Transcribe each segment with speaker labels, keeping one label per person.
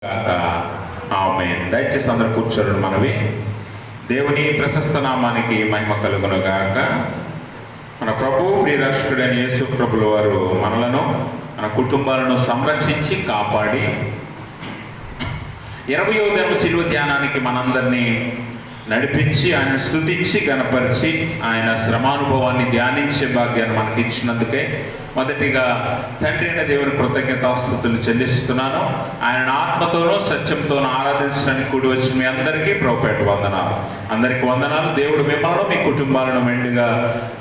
Speaker 1: ఆమేన్. దయచేసి అందరూ కూర్చోండి. మనవి దేవుని ప్రశస్త నామానికి మహిమ కలుగును గాక. మన ప్రభు ప్రియరక్షకుడైన యేసు ప్రభుల వారు మనలను మన కుటుంబాలను సంరక్షించి కాపాడి 20వ దినం శిలువ ధ్యానానికి మనందరినీ నడిపించి ఆయన స్తుతించి గణపరిచి ఆయన శ్రమానుభవాన్ని ధ్యానించే భాగ్యాన్ని మనకి ఇచ్చినందుకే మొదటిగా తండ్రి అయిన దేవుని కృతజ్ఞతాస్తుతులు చెల్లిస్తున్నాను. ఆయన ఆత్మతోనూ సత్యంతోనూ ఆరాధించడానికి కూడి వచ్చిన మీ అందరికీ ప్రభుపేట వందనాలు. అందరికి వందనాలు. దేవుడు మిమ్మల్ని మీ కుటుంబాలను మెండుగా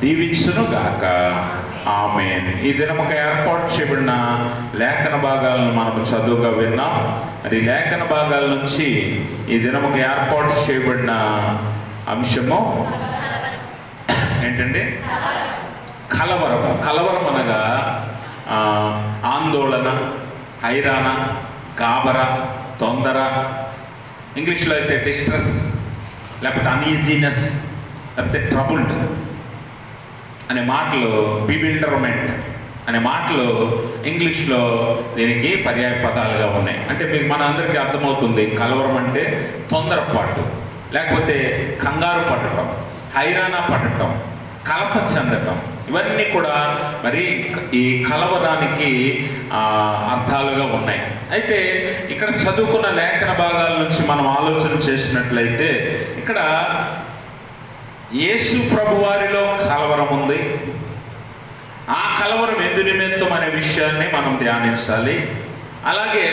Speaker 1: దీవించును గాక. ఆమేన్. ఈ దినముక ఏర్పాటు చేయబడిన లేఖన భాగాలను మనం చదువుగా విన్నాం. మరి లేఖన భాగాల నుంచి ఈ దినముక ఏర్పాటు చేయబడిన అంశము ఏంటంటే కలవరము. కలవరం అనగా ఆందోళన, హైరాణ, గాబర, తొందర, ఇంగ్లీష్లో అయితే డిస్ట్రెస్, లేకపోతే అన్ఈజీనెస్, లేకపోతే ట్రబుల్డ్ అనే మాటలు, బివిల్డర్మెంట్ అనే మాటలు ఇంగ్లీష్లో దీనికి పర్యాయ పదాలుగా ఉన్నాయి. అంటే మీకు మన అందరికీ అర్థమవుతుంది. కలవరం అంటే తొందరపాటు, లేకపోతే కంగారు పడటం, హైరాణ పడటం, కలప చెందటం, ఇవన్నీ కూడా మరి ఈ కలవరానికి అర్థాలుగా ఉన్నాయి. అయితే ఇక్కడ చదువుకున్న లేఖన భాగాల నుంచి మనం ఆలోచన చేసినట్లయితే ఇక్కడ యేసు ప్రభు వారిలో కలవరం ఉంది. ఆ కలవరం ఎందు నిమిత్తం అనే విషయాన్ని మనం ధ్యానించాలి. అలాగే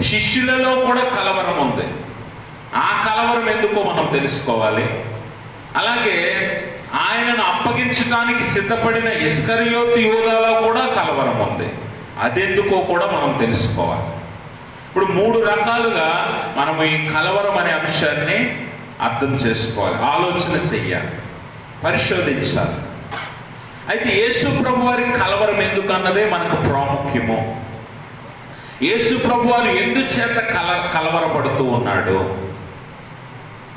Speaker 1: శిష్యులలో కూడా కలవరం ఉంది. ఆ కలవరం ఎందుకో మనం తెలుసుకోవాలి. అలాగే ఆయనను అప్పగించడానికి సిద్ధపడిన ఇస్కరియోతు యూదాలో కూడా కలవరం ఉంది. అదెందుకో కూడా మనం తెలుసుకోవాలి. ఇప్పుడు 3 రకాలుగా మనం ఈ కలవరం అనే అంశాన్ని అర్థం చేసుకోవాలి, ఆలోచన చెయ్యాలి, పరిశోధించాలి. అయితే యేసు ప్రభు వారి కలవరం ఎందుకు అన్నదే మనకు ప్రాముఖ్యము. యేసు ప్రభు వారు ఎందుచేత కలవరపడుతూ ఉన్నాడు,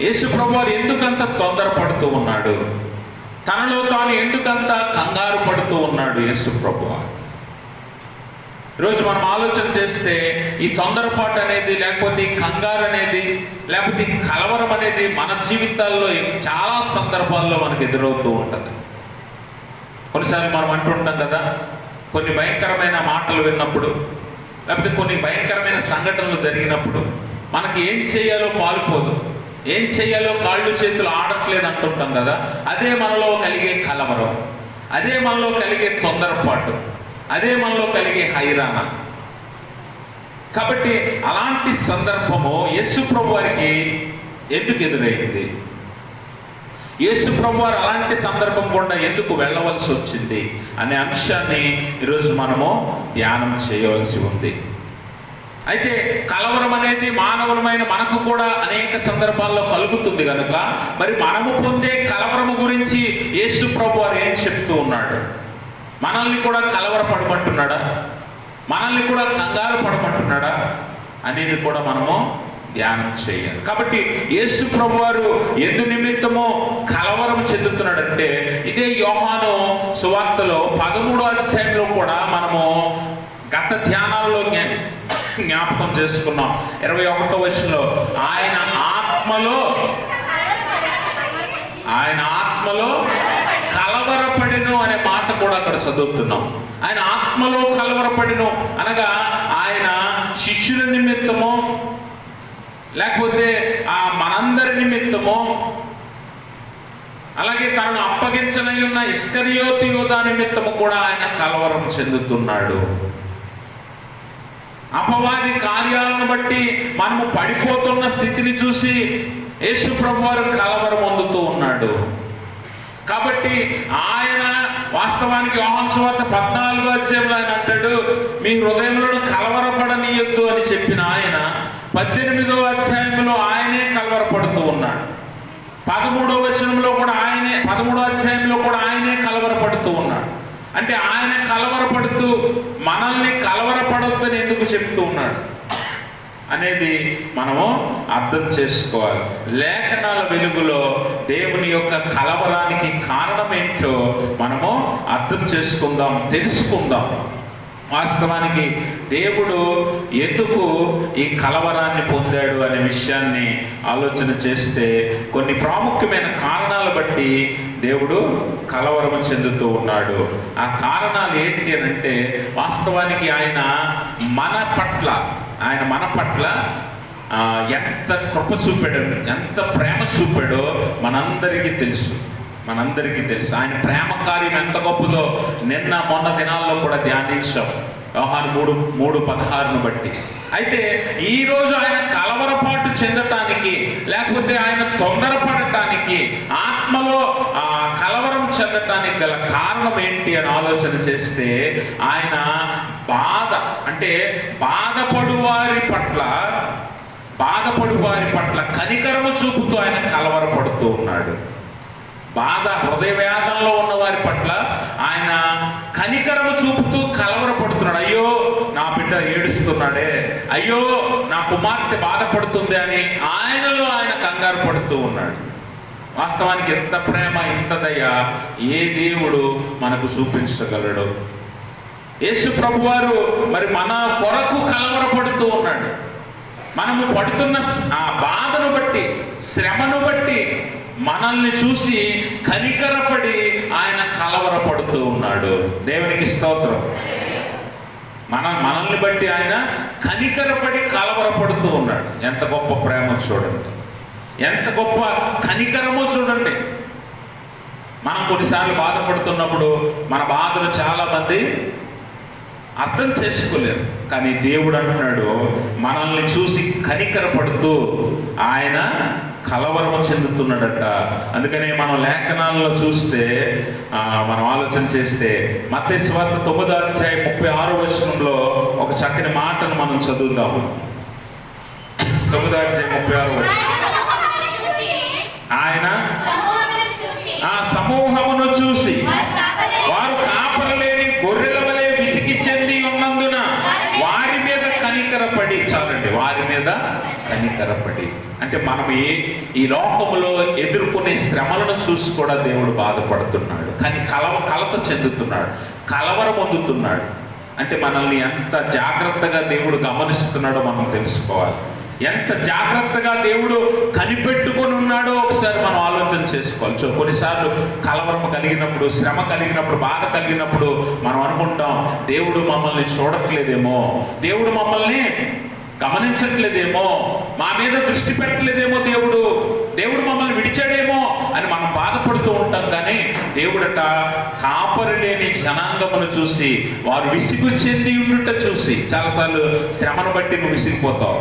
Speaker 1: యేసు ప్రభు వారు ఎందుకంత తొందరపడుతూ ఉన్నాడు, తనలో తాను ఎందుకంత కంగారు పడుతూ ఉన్నాడు యేసు ప్రభు వారు. ఈరోజు మనం ఆలోచన చేస్తే ఈ తొందరపాటు అనేది, లేకపోతే ఈ కంగారు అనేది, లేకపోతే ఈ కలవరం అనేది మన జీవితాల్లో చాలా సందర్భాల్లో మనకు ఎదురవుతూ ఉంటుంది. కొన్నిసార్లు మనం అంటుంటాం కదా, కొన్ని భయంకరమైన మాటలు విన్నప్పుడు, లేకపోతే కొన్ని భయంకరమైన సంఘటనలు జరిగినప్పుడు మనకి ఏం చేయాలో పాలుపోదు, ఏం చేయాలో కాళ్ళు చేతులు ఆడట్లేదు అంటుంటాం కదా. అదే మనలో కలిగే కలవరం, అదే మనలో కలిగే తొందరపాటు, అదే మనలో కలిగే హైరాణ. కాబట్టి అలాంటి సందర్భము యేసు ప్రభు వారికి ఎందుకు ఎదురైంది, యేసు ప్రభు వారు అలాంటి సందర్భం కూడా ఎందుకు వెళ్ళవలసి వచ్చింది అనే అంశాన్ని ఈరోజు మనము ధ్యానం చేయవలసి ఉంది. అయితే కలవరం అనేది మానవులమైన మనకు కూడా అనేక సందర్భాల్లో కలుగుతుంది కనుక మరి మనము పొందే కలవరము గురించి యేసు ప్రభు వారు ఏం చెప్తూ ఉన్నాడు, మనల్ని కూడా కలవరపడమంటున్నాడా, మనల్ని కూడా కంగారు పడమంటున్నాడా అనేది కూడా మనము ధ్యానం చేయాలి. కాబట్టి యేసు ప్రభు వారు ఎందు నిమిత్తమో కలవరం చెందుతున్నాడంటే ఇదే యోహాను సువార్తలో 13వ అధ్యాయంలో కూడా మనము గత ధ్యానాల్లో జ్ఞాపకం చేసుకున్నాం. 21వ వచనంలో ఆయన ఆత్మలో కలవరపడిను అనే మాట కూడా అక్కడ చదువుతున్నాం. ఆయన ఆత్మలో కలవరపడిను అనగా ఆయన శిష్యుల నిమిత్తమో, లేకపోతే మనందరి నిమిత్తమో, అలాగే తనను అప్పగించనై ఉన్న ఇస్కరియోతు యూదా నిమిత్తము కూడా ఆయన కలవరం చెందుతున్నాడు. అపవాది కార్యాలను బట్టి మనము పడిపోతున్న స్థితిని చూసి యేసు ప్రభు వారు కలవరం పొందుతూ ఉన్నాడు. కాబట్టి ఆయన వాస్తవానికి యోహాను సువార్త 14వ అధ్యాయంలో ఆయన అంటాడు, మీ హృదయములను కలవరపడనీయొద్దు అని చెప్పిన ఆయన 18వ అధ్యాయంలో ఆయనే కలవరపడుతూ ఉన్నాడు. 13వ వచనంలో కూడా 13వ అధ్యాయంలో కూడా ఆయనే కలవరపడుతూ ఉన్నాడు. అంటే ఆయన కలవరపడుతూ మనల్ని కలవరపడొద్దని ఎందుకు చెప్తూ ఉన్నాడు అనేది మనము అర్థం చేసుకోవాలి. లేఖనాల వెలుగులో దేవుని యొక్క కలవరానికి కారణం ఏంటో మనము అర్థం చేసుకుందాం, తెలుసుకుందాం. వాస్తవానికి దేవుడు ఎందుకు ఈ కలవరాన్ని పొందాడు అనే విషయాన్ని ఆలోచన చేస్తే కొన్ని ప్రాముఖ్యమైన కారణాలు బట్టి దేవుడు కలవరం చెందుతూ ఉన్నాడు. ఆ కారణాలు ఏంటి అని అంటే, వాస్తవానికి ఆయన మన పట్ల ఎంత కృప చూపాడో, ఎంత ప్రేమ చూపాడో మనందరికీ తెలుసు. ఆయన ప్రేమ కార్యం ఎంత గొప్పదో మొన్న దినాల్లో కూడా ధ్యానించాం, యోహాను 3:16 బట్టి. అయితే ఈరోజు ఆయన కలవరపాటు చెందటానికి, లేకపోతే ఆయన తొందరపడటానికి, ఆత్మలో కలవరం చెందటానికి గల కారణం ఏంటి అని ఆలోచన చేస్తే, ఆయన బాధపడు వారి పట్ల కనికరము చూపుతూ ఆయన కలవరపడుతూ ఉన్నాడు. హృదయ వేదనలో ఉన్న వారి పట్ల ఆయన కనికరము చూపుతూ కలవరపడుతున్నాడు. అయ్యో నా బిడ్డ ఏడుస్తున్నాడే, అయ్యో నా కుమార్తె బాధపడుతుంది అని ఆయనలో ఆయన కంగారు పడుతూ ఉన్నాడు. వాస్తవానికి ఎంత ప్రేమ, ఎంత దయ ఏ దేవుడు మనకు చూపించగలడు? యేసు ప్రభువారు మరి మన కొరకు కలవరపడుతూ ఉన్నాడు. మనము పడుతున్న ఆ బాధను బట్టి, శ్రమను బట్టి మనల్ని చూసి కనికరపడి ఆయన కలవరపడుతూ ఉన్నాడు. దేవునికి స్తోత్రం. మనల్ని బట్టి ఆయన కనికరపడి కలవరపడుతూ ఉన్నాడు. ఎంత గొప్ప ప్రేమ చూడండి, ఎంత గొప్ప కనికరమో చూడండి. మనం కొన్నిసార్లు బాధపడుతున్నప్పుడు మన బాధను చాలా మంది అర్థం చేసుకోలేరు. కానీ దేవుడు అంటున్నాడు, మనల్ని చూసి కనికరపడుతూ ఆయన కలవరము చెందుతున్నాడట. అందుకనే మనం లేఖనాల్లో చూస్తే, మనం ఆలోచన చేస్తే, మత్తయి సువార్త 9:36 ఒక చక్కని మాటను మనం చదువుతాము. 9:36 ఆయన ఆ సమూహమును చూసి వారు కాపరి లేని గొర్రెల వలె విసిగి చెంది ఉన్నందున వారి మీద కనికరపడి, చాలండి, వారి మీద కనికరపడి. అంటే మనం ఈ లోకములో ఎదుర్కొనే శ్రమలను చూసి కూడా దేవుడు బాధపడుతున్నాడు, కానీ కలత చెందుతున్నాడు, కలవరం పొందుతున్నాడు. అంటే మనల్ని ఎంత జాగ్రత్తగా దేవుడు గమనిస్తున్నాడో మనం తెలుసుకోవాలి. ఎంత జాగ్రత్తగా దేవుడు కనిపెట్టుకొని ఉన్నాడో ఒకసారి మనం ఆలోచన చేసుకోవాలి. కొన్నిసార్లు కలవరం కలిగినప్పుడు, శ్రమ కలిగినప్పుడు, బాధ కలిగినప్పుడు మనం అనుకుంటాం, దేవుడు మమ్మల్ని చూడట్లేదేమో, దేవుడు మమ్మల్ని గమనించట్లేదేమో, మా మీద దృష్టి పెట్టలేదేమో, దేవుడు మమ్మల్ని విడిచాడేమో అని మనం బాధపడుతూ ఉంటాం. కానీ దేవుడట కాపరి లేని జనాంగమును చూసి వారు విసిగు చెంది ఉండుట చూసి, చాలాసార్లు శ్రమను బట్టి నువ్వు విసిగిపోతావు,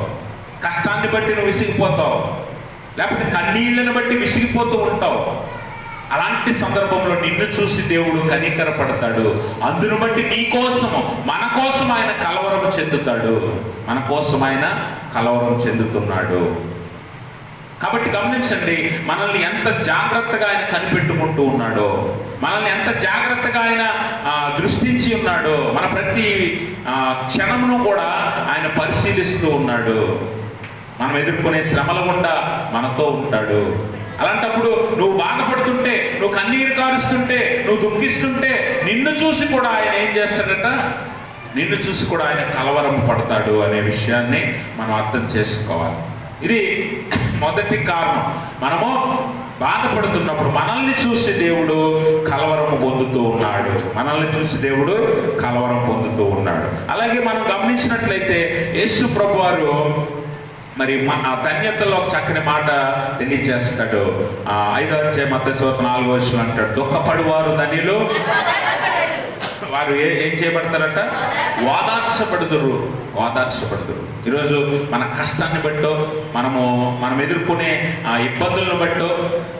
Speaker 1: కష్టాన్ని బట్టి నువ్వు విసిగిపోతావు, లేకపోతే కన్నీళ్ళని బట్టి విసిగిపోతూ ఉంటావు. అలాంటి సందర్భంలో నిన్ను చూసి దేవుడు కనికరపడతాడు. అందును బట్టి నీ కోసము, మన కోసం ఆయన కలవరం చెందుతాడు, మన కోసం ఆయన కలవరం చెందుతున్నాడు. కాబట్టి గమనించండి, మనల్ని ఎంత జాగ్రత్తగా ఆయన కనిపెట్టుకుంటూ ఉన్నాడో, మనల్ని ఎంత జాగ్రత్తగా ఆయన దృష్టించి ఉన్నాడో, మన ప్రతి క్షణమును కూడా ఆయన పరిశీలిస్తూ ఉన్నాడు. మనం ఎదుర్కొనే శ్రమల గుండా మనతో ఉంటాడు. అలాంటప్పుడు నువ్వు బాధపడుతుంటే, నువ్వు కన్నీరు కారుస్తుంటే, నువ్వు దుఃఖిస్తుంటే, నిన్ను చూసి కూడా ఆయన ఏం చేస్తాడట? నిన్ను చూసి కూడా ఆయన కలవరం పడతాడు అనే విషయాన్ని మనం అర్థం చేసుకోవాలి. ఇది మొదటి కారణం. మనము బాధపడుతున్నప్పుడు మనల్ని చూసి దేవుడు కలవరం పొందుతూ ఉన్నాడు, అలాగే మనం గమనించినట్లయితే యేసు ప్రభువారు మరి ధన్యతలో ఒక చక్కని మాట తెలియజేస్తాడు. 5వ అధ్యాయం మత్తయి సువార్త 4వ అంటాడు, దుఃఖపడువారు ధన్యులు, వారు ఏం చేయబడతారట? ఓదార్చబడుదురు. ఈరోజు మన కష్టాన్ని బట్టో, మనం ఎదుర్కొనే ఇబ్బందులను బట్టో,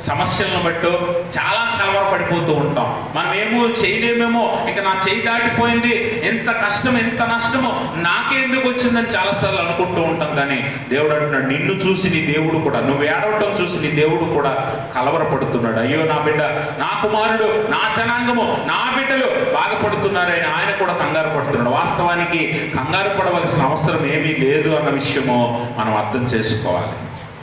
Speaker 1: సమస్యలను బట్టో చాలా కలవరపడిపోతూ ఉంటాం. మనం ఏమో చేయలేమేమో, ఇక నా చేయి దాటిపోయింది, ఎంత కష్టం, ఎంత నష్టమో నాకే ఎందుకు వచ్చిందని చాలాసార్లు అనుకుంటూ ఉంటాం. కానీ దేవుడు అంటున్నాడు, నిన్ను చూసి నీ దేవుడు కూడా, నువ్వు ఏడవటం చూసి నీ దేవుడు కూడా కలవరపడుతున్నాడు. అయ్యో నా బిడ్డ, నా కుమారుడు, నా జనాంగము, నా బిడ్డలు బాధపడుతున్నారని ఆయన కూడా కంగారు పడుతున్నాడు. వాస్తవానికి కంగారు పడవలసిన అవసరం ఏమీ లేదు అన్న విషయము మనం అర్థం చేసుకోవాలి.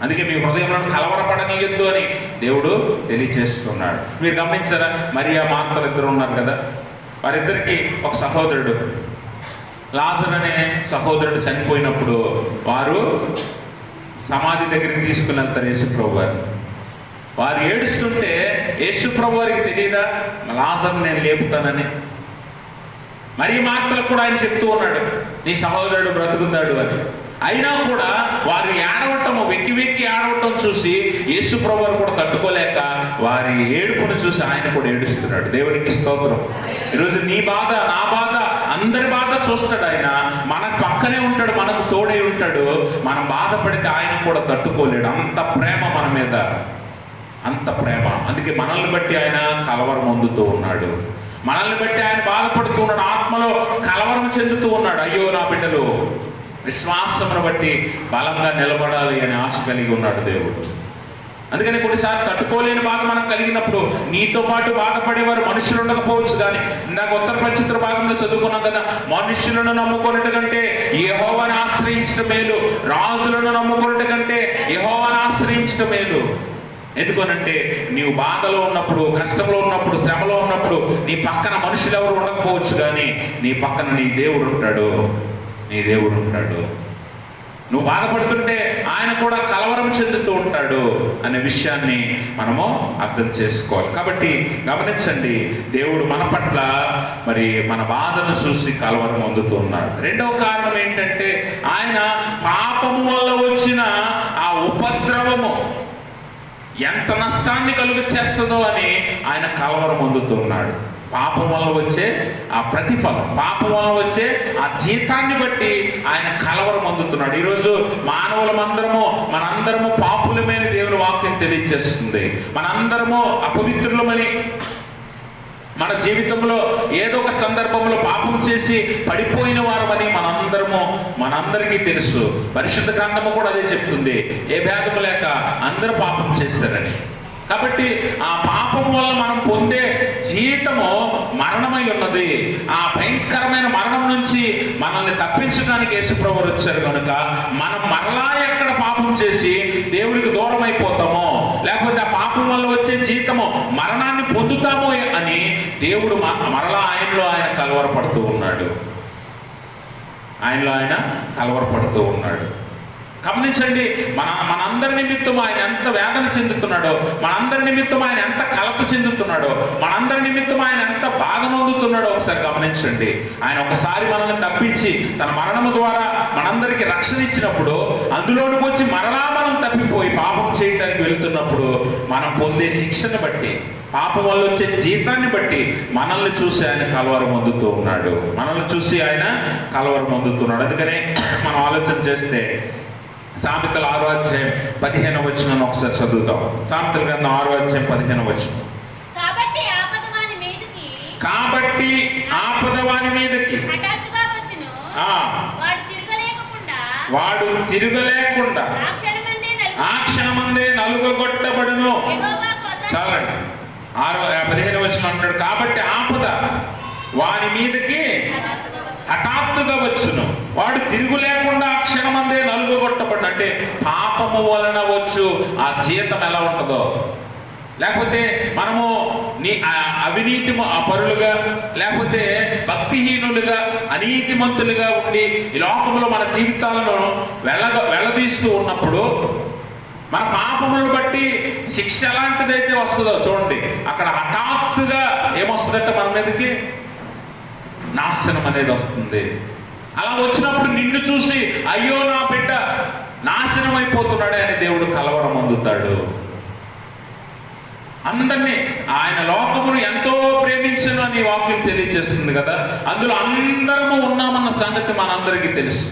Speaker 1: అందుకే మీ హృదయంలో కలవరపడనీయద్దు అని దేవుడు తెలియజేస్తున్నాడు. మీరు గమనించారా, మరియా మార్తలు ఇద్దరు ఉన్నారు కదా, వారిద్దరికి ఒక సహోదరుడు లాజరు అనే సహోదరుడు చనిపోయినప్పుడు వారు సమాధి దగ్గరికి తీసుకుని వెళ్తారు యేసుప్రభు వారు. వారు ఏడుస్తుంటే యేసుప్రభు వారికి తెలియదా లాజరు నేను లేపుతానని? మరి మార్తలకు కూడా ఆయన చెప్తూ ఉన్నాడు, నీ సహోదరుడు బ్రతుకుతాడు అని. అయినా కూడా వారు ఏడవటము, వెక్కి వెక్కి ఏడవటం చూసి యేసుప్రభు వారు కూడా తట్టుకోలేక వారి ఏడుపును చూసి ఆయన కూడా ఏడుస్తున్నాడు. దేవునికి స్తోత్రం. ఈరోజు నీ బాధ, నా బాధ, అందరి బాధ చూస్తాడు ఆయన. మనకు పక్కనే ఉంటాడు, మనకు తోడై ఉంటాడు. మనం బాధపడితే ఆయన కూడా తట్టుకోలేడు. అంత ప్రేమ మన మీద, అంత ప్రేమ. అందుకే మనల్ని బట్టి ఆయన కలవరం పొందుతూ ఉన్నాడు. మనల్ని బట్టి ఆయన బాధపడుతూ ఉన్నాడు, ఆత్మలో కలవరం చెందుతూ ఉన్నాడు. అయ్యో నా బిడ్డలు విశ్వాసమును బట్టి బలంగా నిలబడాలి అని ఆశ కలిగి ఉన్నాడు దేవుడు. అందుకని కొన్నిసార్లు తట్టుకోలేని బాధ మనకు కలిగినప్పుడు నీతో పాటు బాధపడేవారు మనుషులు ఉండకపోవచ్చు. కానీ ఇందాక ఉత్తర పవిత్ర భాగంలో చదువుకున్నాం కదా, మనుషులను నమ్ముకున్నట్టు కంటే యెహోవాను ఆశ్రయించడం మేలు, రాజులను నమ్ముకున్నట్టు కంటే యెహోవాను ఆశ్రయించడం మేలు. ఎందుకనంటే నీవు బాధలో ఉన్నప్పుడు, కష్టంలో ఉన్నప్పుడు, శ్రమలో ఉన్నప్పుడు నీ పక్కన మనుషులు ఎవరు ఉండకపోవచ్చు, కానీ నీ పక్కన నీ దేవుడు ఉంటాడు. నీ దేవుడు ఉంటాడు. నువ్వు బాధపడుతుంటే ఆయన కూడా కలవరం చెందుతూ ఉంటాడు అనే విషయాన్ని మనము అర్థం చేసుకోవాలి. కాబట్టి గమనించండి, దేవుడు మన పట్ల మరి మన బాధను చూసి కలవరం పొందుతూ ఉన్నాడు. రెండవ కారణం ఏంటంటే ఆయన పాపము వల్ల వచ్చిన ఆ ఉపద్రవము ఎంత నష్టాన్ని కలుగ చేస్తుందో అని ఆయన కలవరం పొందుతున్నాడు. పాపం వల్ల వచ్చే ఆ ప్రతిఫలం, పాపం వల్ల వచ్చే ఆ జీతాన్ని బట్టి ఆయన కలవరం పొందుతున్నాడు. ఈరోజు మనందరము పాపులమని దేవుని వాక్యం తెలియజేస్తుంది. మనందరము అపవిత్రులమని, మన జీవితంలో ఏదో ఒక సందర్భంలో పాపం చేసి పడిపోయిన వారమని మనందరికీ తెలుసు. పరిశుద్ధ గ్రంథము కూడా అదే చెప్తుంది, ఏ భేదము లేక అందరూ పాపం చేశారని. కాబట్టి ఆ పాపం వల్ల మనం పొందే జీతము మరణమై ఉన్నది. ఆ భయంకరమైన మరణం నుంచి మనల్ని తప్పించడానికి యేసుప్రభు వచ్చారు కనుక మనం మరలా ఎక్కడ పాపం చేసి దేవుడికి దూరం అయిపోతామో, లేకపోతే ఆ పాపం వల్ల వచ్చే జీతము మరణాన్ని పొందుతామో అని దేవుడు మరలా ఆయనలో ఆయన కలవరపడుతూ ఉన్నాడు. ఆయనలో ఆయన కలవరపడుతూ ఉన్నాడు. గమనించండి, మనందరి నిమిత్తం ఆయన ఎంత వేదన చెందుతున్నాడో, మనందరి నిమిత్తం ఆయన ఎంత కలత చెందుతున్నాడో, మనందరి నిమిత్తం ఆయన ఎంత బాధ పొందుతున్నాడో ఒకసారి గమనించండి. ఆయన ఒకసారి మనల్ని తప్పించి తన మరణము ద్వారా మనందరికీ రక్షణ ఇచ్చినప్పుడు, అందులోనికి వచ్చి మరలా మనం తప్పిపోయి పాపం చేయడానికి వెళుతున్నప్పుడు మనం పొందే శిక్షను బట్టి, పాపం వల్ల వచ్చే జీతాన్ని బట్టి మనల్ని చూసి ఆయన కలవరం పొందుతూ ఉన్నాడు. మనల్ని చూసి ఆయన కలవరం పొందుతున్నాడు. అందుకనే మనం ఆలోచన చేస్తే సామెతలు 6వ అధ్యాయం 15వ వచనం ఒకసారి చదువుతాం. సామెతల గ్రంథం 6వ అధ్యాయం 15వ వచనం. కాబట్టి ఆపద వాని మీదకి వాడు తిరగలేకుండా ఆ క్షణమందే నలుగగొట్టబడును. చాలండి, 15వ వచనం అంటాడు, కాబట్టి ఆపద వాని మీదకి హఠాత్తుగా వచ్చును, వాడు తిరుగు లేకుండా ఆ క్షణమందే నలుగొట్టబడి. అంటే పాపము వలన వచ్చు ఆ జీతం ఎలా ఉంటుందో, లేకపోతే మనము అవినీతి పరులుగా, లేకపోతే భక్తిహీనులుగా, అనీతిమంతులుగా ఉండి ఈ లోకంలో మన జీవితాలను వెలదీస్తూ ఉన్నప్పుడు మన పాపములను బట్టి శిక్ష ఎలాంటిదైతే వస్తుందో చూడండి, అక్కడ హఠాత్తుగా ఏమొస్తుందంటే మన మీదకి నాశనం అనేది వస్తుంది. అలా వచ్చినప్పుడు నిన్ను చూసి అయ్యో నా బిడ్డ నాశనం అయిపోతున్నాడే అని దేవుడు కలవరం పొందుతాడు. అందరినీ ఆయన లోకమును ఎంతో ప్రేమించను అని వాక్యం తెలియజేస్తుంది కదా. అందులో అందరము ఉన్నామన్న సంగతి మనందరికీ తెలుసు.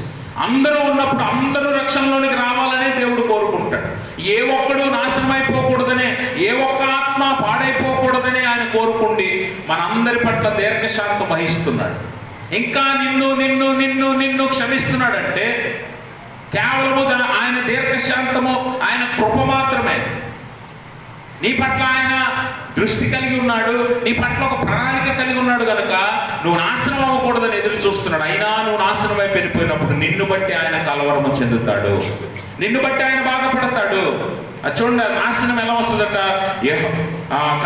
Speaker 1: అందరూ ఉన్నప్పుడు అందరూ రక్షణలోనికి రావాలనే దేవుడు కోరుకుంటాడు. ఏ ఒక్కడు నాశనం అయిపోకూడదనే, ఏ ఒక్క ఆత్మ పాడైపోకూడదనే ఆయన కోరుకుండి మనందరి పట్ల దీర్ఘశాంతం వహిస్తున్నాడు. ఇంకా నిన్ను క్షమిస్తున్నాడంటే కేవలము ఆయన దీర్ఘశాంతము, ఆయన కృప మాత్రమే. నీ పట్ల ఆయన దృష్టి కలిగి ఉన్నాడు, నీ పట్ల ఒక ప్రణాళిక కలిగి ఉన్నాడు కనుక నువ్వు నాశనం అవ్వకూడదని ఎదురు చూస్తున్నాడు. అయినా నువ్వు నాశనం అయి వెళ్ళిపోయినప్పుడు నిన్ను బట్టి ఆయన కలవరము చెందుతాడు, నిన్ను బట్టి ఆయన బాధపడతాడు. అది చూడండి, నాశనం ఎలా వస్తుందట,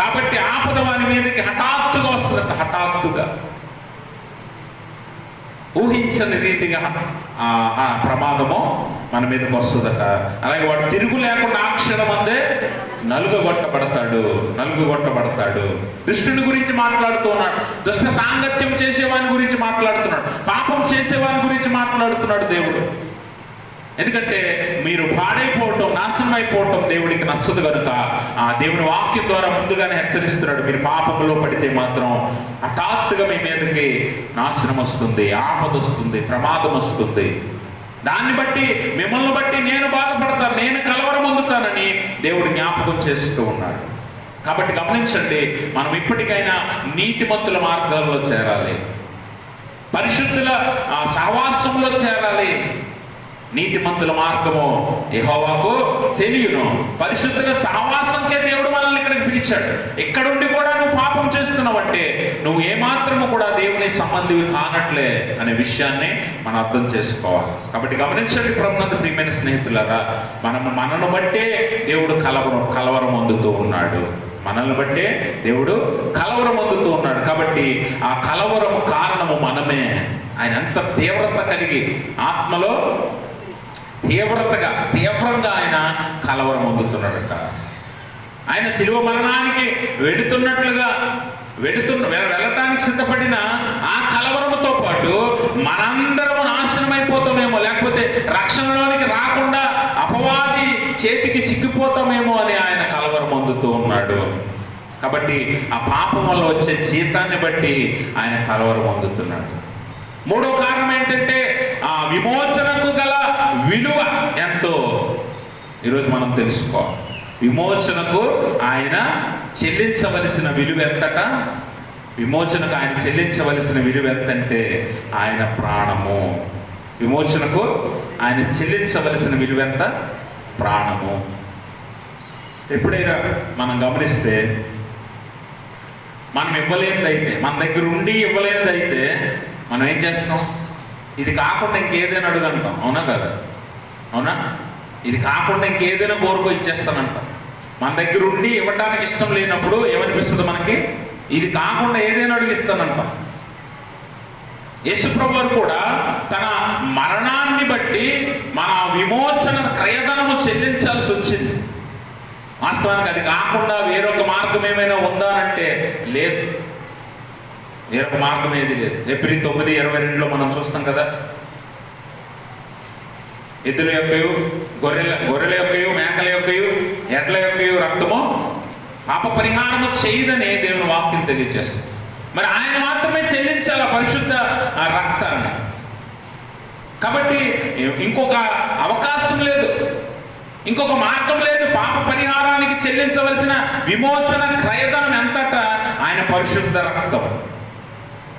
Speaker 1: కాబట్టి ఆపద వాని మీదకి హఠాత్తుగా వస్తుందట. హఠాత్తుగా ఊహించని రీతిగా ఆ ప్రమాదము మన మీదకి వస్తుందట. అలాగే వాడు తిరుగు లేకుండా ఆ క్షణం అందే నలుగుగొట్టబడతాడు. దుష్టుని గురించి మాట్లాడుతూ ఉన్నాడు, దుష్ట సాంగత్యం చేసేవాని గురించి మాట్లాడుతున్నాడు, పాపం చేసేవాని గురించి మాట్లాడుతున్నాడు దేవుడు. ఎందుకంటే మీరు పాడైపోవటం, నాశనం అయిపోవటం దేవుడికి నచ్చదు కనుక ఆ దేవుని వాక్యం ద్వారా ముందుగానే హెచ్చరిస్తున్నాడు. మీరు పాపంలో పడితే మాత్రం హఠాత్తుగా మీ మీదకి నాశనం వస్తుంది, ఆపద వస్తుంది, ప్రమాదం వస్తుంది. దాన్ని బట్టి, మిమ్మల్ని బట్టి నేను బాధపడతాను, నేను కలవరం పొందుతానని దేవుడు జ్ఞాపకం చేస్తూ ఉన్నాడు. కాబట్టి గమనించండి, మనం ఇప్పటికైనా నీతిమంతుల మార్గాల్లో చేరాలి, పరిశుద్ధుల సహవాసంలో చేరాలి. నీతిమంతుల మార్గము యెహోవాకు తెలియను. పరిశుద్ధుల సహవాసంకే దేవుడు మనల్ని ఇక్కడికి పిలిచాడు. ఇక్కడుండి కూడా నువ్వు పాపం చేస్తున్నావంటే నువ్వు ఏమాత్రము కూడా దేవుని సంబంధివి కానట్లే అనే విషయాన్ని మనం అర్థం చేసుకోవాలి. కాబట్టి గమనించండి ప్రభునందు ప్రియమైన స్నేహితులారా, మనను బట్టే దేవుడు కలవరం పొందుతూ ఉన్నాడు. మనల్ని బట్టే దేవుడు కలవరం పొందుతూ ఉన్నాడు. కాబట్టి ఆ కలవరం కారణము మనమే. ఆయన ఎంత తీవ్రత కలిగి, ఆత్మలో తీవ్రంగా ఆయన కలవరం పొందుతున్నాడట. ఆయన శిలువ మరణానికి వెళ్ళటానికి సిద్ధపడిన ఆ కలవరంతో పాటు మనందరము నాశనం అయిపోతామేమో, లేకపోతే రక్షణలోనికి రాకుండా అపవాది చేతికి చిక్కిపోతామేమో అని ఆయన కలవరం పొందుతూ ఉన్నాడు. కాబట్టి ఆ పాపం వల్ల వచ్చే జీతాన్ని బట్టి ఆయన కలవరం పొందుతున్నాడు. మూడో కారణం ఏంటంటే ఆ విమోచనకు గల విలువ ఎంతో ఈరోజు మనం తెలుసుకోవాలి. విమోచనకు ఆయన చెల్లించవలసిన విలువ ఎంతట? విమోచనకు ఆయన చెల్లించవలసిన విలువ ఎంతంటే ఆయన ప్రాణము. విమోచనకు ఆయన చెల్లించవలసిన విలువ ఎంత? ప్రాణము. ఎప్పుడైనా మనం గమనిస్తే, మనం ఇవ్వలేనిదైతే, మన దగ్గర ఉండి ఇవ్వలేనిదైతే మనం ఏం చేస్తాం? ఇది కాకుండా ఇంకేదైనా అడుగంటాం. అవునా కదా? అవునా? ఇది కాకుండా ఇంకేదైనా కోరుకో ఇచ్చేస్తానంటాం. మన దగ్గర ఉండి ఇవ్వడానికి ఇష్టం లేనప్పుడు ఏమనిపిస్తుంది మనకి? ఇది కాకుండా ఏదైనా అడిగిస్తానంటాం. యేసుప్రభు వారు కూడా తన మరణాన్ని బట్టి మన విమోచన క్రయధనము చెల్లించాల్సి వచ్చింది. వాస్తవానికి అది కాకుండా వేరొక మార్గం ఏమైనా ఉందా అంటే లేదు. వేరొక మార్గం ఏది లేదు. ఏప్రిల్ 9:22 మనం చూస్తాం కదా, ఎద్దుల యొక్కయు గొర్రెల యొక్కయు మేకల యొక్కయు ఎడ్ల యొక్కయు రక్తము పాప పరిహారము చేయదని దేవుని వాక్యం తెలియజేస్తుంది. మరి ఆయన మాత్రమే చెల్లించాలి ఆ పరిశుద్ధ రక్తాన్ని. కాబట్టి ఇంకొక అవకాశం లేదు, ఇంకొక మార్గం లేదు. పాప పరిహారానికి చెల్లించవలసిన విమోచన క్రయధనం ఎంతట? ఆయన పరిశుద్ధ రక్తం.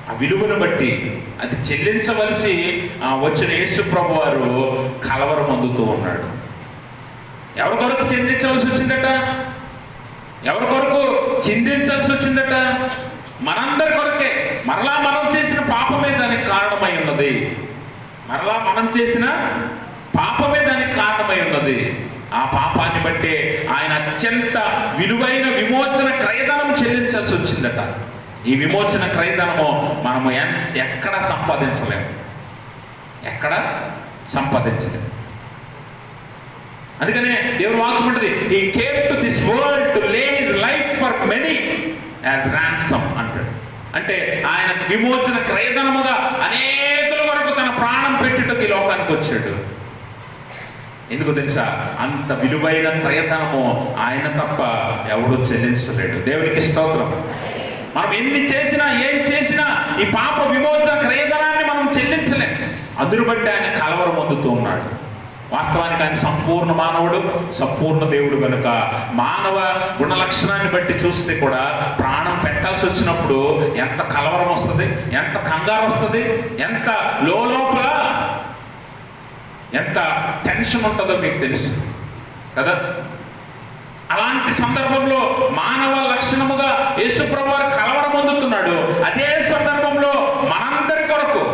Speaker 1: ఆ విలువను బట్టి అది చెల్లించవలసి వచ్చిన యేసు ప్రభు వారు కలవరం పొందుతూ ఉన్నాడు. ఎవరి కొరకు చెల్లించవలసి వచ్చిందట? ఎవరి కొరకు చిందించాల్సి వచ్చిందట? మనందరి కొరకే. మరలా మనం చేసిన పాపమే దానికి కారణమై ఉన్నది. మరలా మనం చేసిన పాపమే దానికి కారణమై ఉన్నది. ఆ పాపాన్ని బట్టే ఆయన అత్యంత విలువైన విమోచన క్రయధనం చెల్లించాల్సి వచ్చిందట. ఈ విమోచన క్రయధనము మనము ఎక్కడ సంపాదించలేము. అందుకనే దేవుడు వాక్యం ఉంటుంది, he came to this world to lay his life for many as ransom అంటాడు. అంటే ఆయన విమోచన క్రయధనముగా అనేకుల వరకు తన ప్రాణం పెట్టుటకు ఈ లోకానికి వచ్చాడు. ఎందుకు తెలుసా? అంత విలువైన క్రయధనము ఆయన తప్ప ఎవడు చెల్లించలేడు. దేవునికి స్తోత్రం. మనం ఎన్ని చేసినా, ఏం చేసినా ఈ పాప విమోచన క్రయధనాన్ని మనం చెల్లించలేం. అందును బట్టి ఆయన కలవరం పొందుతూ ఉన్నాడు. వాస్తవానికి ఆయన సంపూర్ణ మానవుడు, సంపూర్ణ దేవుడు కనుక మానవ గుణ లక్షణాన్ని బట్టి చూస్తే కూడా ప్రాణం పెట్టాల్సి వచ్చినప్పుడు ఎంత కలవరం వస్తుంది, ఎంత కంగారు వస్తుంది, ఎంత లోపల ఎంత టెన్షన్ ఉంటుందో మీకు తెలుసు కదా. అలాంటి సందర్భంలో మానవ లక్షణముగా యేసుప్రభు వారు కలవరం పొందుతున్నాడు. అదే సందర్భంలో మనందరి కొరకు,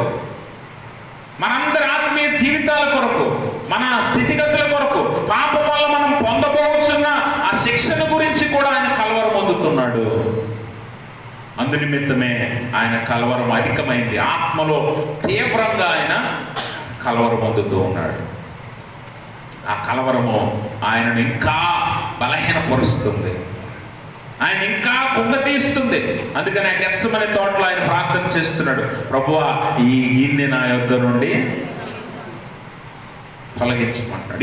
Speaker 1: మనందరి ఆత్మీయ జీవితాల కొరకు, మన స్థితిగతుల కొరకు, పాపం వల్ల మనం పొందబోతున్న ఆ శిక్షణ గురించి కూడా ఆయన కలవరం పొందుతున్నాడు. అందు నిమిత్తమే ఆయన కలవరం అధికమైంది. ఆత్మలో తీవ్రంగా ఆయన కలవరం పొందుతూ ఉన్నాడు. ఆ కలవరము ఆయనను ఇంకా బలహీనపరుస్తుంది, ఆయన ఇంకా కుంగతీస్తుంది. అందుకని ఆ గెత్సెమనే తోటలో ఆయన ప్రార్థన చేస్తున్నాడు, ప్రభువా ఈ గిన్నె నా యొద్ద నుండి తొలగించమంటాడు.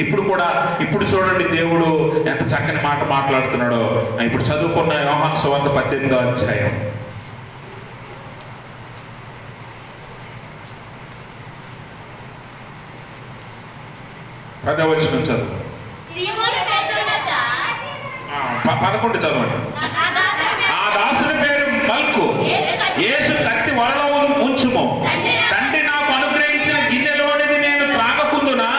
Speaker 1: ఇప్పుడు చూడండి దేవుడు ఎంత చక్కని మాట మాట్లాడుతున్నాడో. ఇప్పుడు చదువుకున్న యోహాను సువార్త 18వ అధ్యాయం 10వ వచనం చదువు. 11 చదవండి. ఆ దాసుని పేరు మల్కు. యేసు కత్తి వలలో ఉంచుము, తండ్రి నాకు అనుగ్రహించిన గిన్నెలోనిది నేను త్రాగకుందునా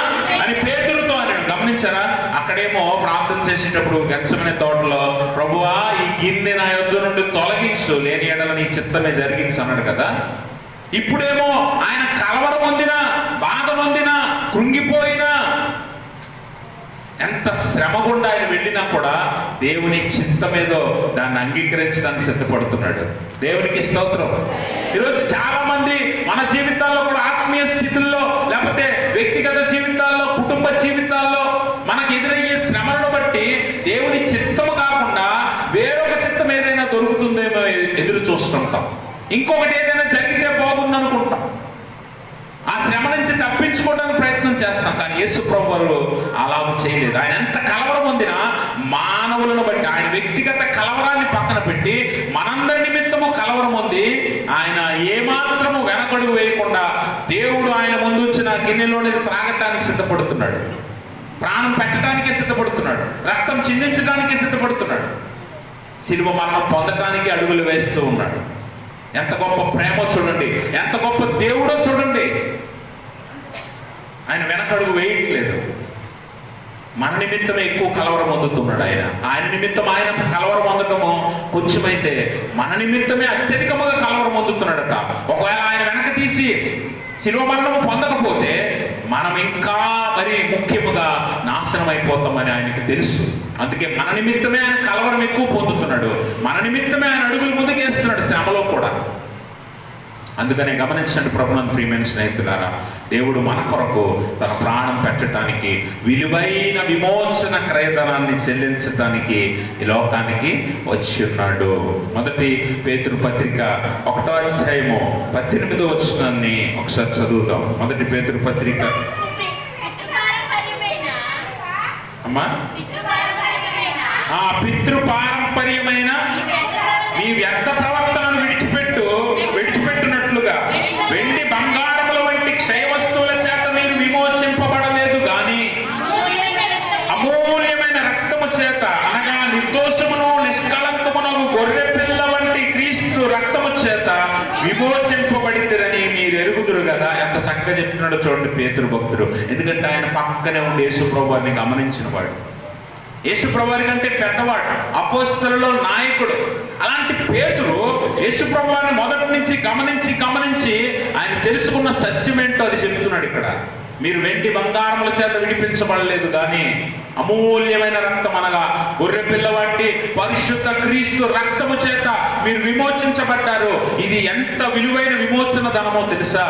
Speaker 1: అని పేతురుతో అన్నాడు. గమనించారా? అక్కడేమో ప్రార్థన చేసేటప్పుడు గెత్సెమనే తోటలో ప్రభువా ఈ గిన్నె నా యొద్ద నుండి తొలగించు, లేని ఎడల నీ చిత్తమే జరిగించు అన్నాడు కదా. ఇప్పుడేమో ఆయన కలవరం పొందినా, బాధ పొందినా, కృంగిపోయినా, ఎంత శ్రమ గుండా ఆయన వెళ్ళినా కూడా దేవుని చిత్తమేదో దాన్ని అంగీకరించడానికి సిద్ధపడుతున్నాడు. దేవునికి స్తోత్రం. ఈరోజు చాలా మంది మన జీవితాల్లో కూడా ఆత్మీయ స్థితుల్లో, లేకపోతే వ్యక్తిగత జీవితాల్లో, కుటుంబ జీవితాల్లో మనకు ఎదురయ్యే శ్రమలను బట్టి దేవుని చిత్తము కాకుండా వేరొక చిత్తం ఏదైనా దొరుకుతుందేమో ఎదురు చూస్తుంటాం. ఇంకొకటి ఏదైనా జరిగితే బాగుంది అనుకుంటాం. ఆ శ్రమ నుంచి తప్పించుకోవడానికి ప్రయత్నం చేస్తాం. కానీ యేసు ప్రభువు అలా చేయలేదు. ఆయన ఎంత కలవరం పొందినా మానవులను బట్టి, ఆయన వ్యక్తిగత కలవరాన్ని పక్కన పెట్టి మనందరి నిమిత్తము కలవరం పొంది ఆయన ఏమాత్రము వెనకడుగు వేయకుండా దేవుడు ఆయన ముందు వచ్చిన గిన్నెలోని త్రాగటానికి సిద్ధపడుతున్నాడు, ప్రాణం పెట్టడానికే సిద్ధపడుతున్నాడు, రక్తం చిందించడానికే సిద్ధపడుతున్నాడు, శిలువ మరణం పొందటానికి అడుగులు వేస్తూ ఉన్నాడు. ఎంత గొప్ప ప్రేమ చూడండి, ఎంత గొప్ప దేవుడో చూడండి. ఆయన వెనకడుగు వేయట్లేదు. మన నిమిత్తమే ఎక్కువ కలవరం పొందుతున్నాడు. ఆయన నిమిత్తం ఆయన కలవరం పొందటము కొంచెమైతే మన నిమిత్తమే అత్యధికముగా కలవరం పొందుతున్నాడట. ఒకవేళ ఆయన వెనక తీసి శిలువ మరణము పొందకపోతే మనం ఇంకా మరి ముఖ్యముగా నాశనం అయిపోతామని ఆయనకి తెలుసు. అందుకే మన నిమిత్తమే ఆయన కలవరం ఎక్కువ పొందుతున్నాడు, మన నిమిత్తమే ఆయన అడుగులు ముందుకేస్తున్నాడు శ్రమలో కూడా. అందుకనే గమనించండి ప్రభునందు ప్రియమైన స్నేహితులారా, దేవుడు మన కొరకు తన ప్రాణం పెట్టడానికి, విలువైన విమోచన క్రయధనాన్ని చెల్లించడానికి ఈ లోకానికి వచ్చి ఉన్నాడు. మొదటి పేతురు పత్రిక 1వ అధ్యాయము 18వ వచనాన్ని ఒకసారి చదువుతాం. మొదటి పేతురు పత్రిక. అమ్మా, ఆ పితృపారంపర్యమైన మీ వ్యర్థ ప్రవర్తనను విడిచిపెట్టునట్లుగా వెండి బంగారముల వంటి క్షయ వస్తువుల చేత మీరు విమోచింపబడలేదు గాని అమూల్యమైన రక్తము చేత, అనగా నిర్దోషమును నిష్కళంకమును గొర్రె పిల్ల వంటి క్రీస్తు రక్తము చేత విమోచింపబడితిరని మీరు ఎరుగుదురు కదా. ఎంత చక్కగా చెప్తున్నాడో చూడండి పేతురు భక్తుడు. ఎందుకంటే ఆయన పక్కనే ఉండి యేసు ప్రభువుని గమనించిన వాడు, యేసు ప్రభువారి కంటే పెద్దవాడు, అపోస్తలులలో నాయకుడు. అలాంటి పేతురు యేసు ప్రభువారిని మొదటి నుంచి గమనించి ఆయన తెలుసుకున్న సత్యం ఏంటో అది చెప్తున్నాడు ఇక్కడ. మీరు వెండి బంగారముల చేత విడిపించబడలేదు కానీ అమూల్యమైన రక్తం, అనగా గొర్రె పిల్ల వంటి పరిశుద్ధ క్రీస్తు రక్తము చేత మీరు విమోచించబడ్డారు. ఇది ఎంత విలువైన విమోచన ధనమో తెలుసా?